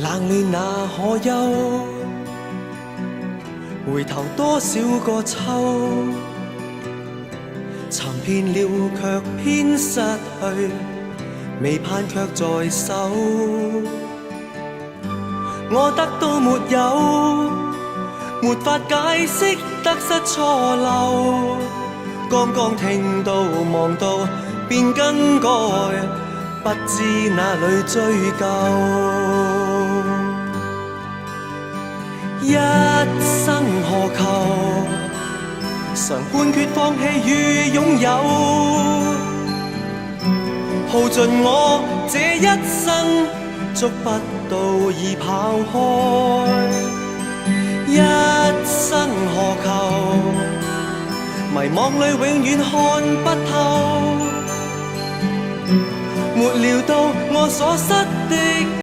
冷暖那可休？回頭多少個秋，尋遍了卻偏失去，未盼卻在手。我得到沒有，沒法解釋得失錯漏。剛剛聽到望到便更改，不知哪裏追究。一生何求？常判決放棄與擁有，耗盡我這一生，捉不到已跑開。一生何求？迷惘裏永遠看不透，沒料到我所失的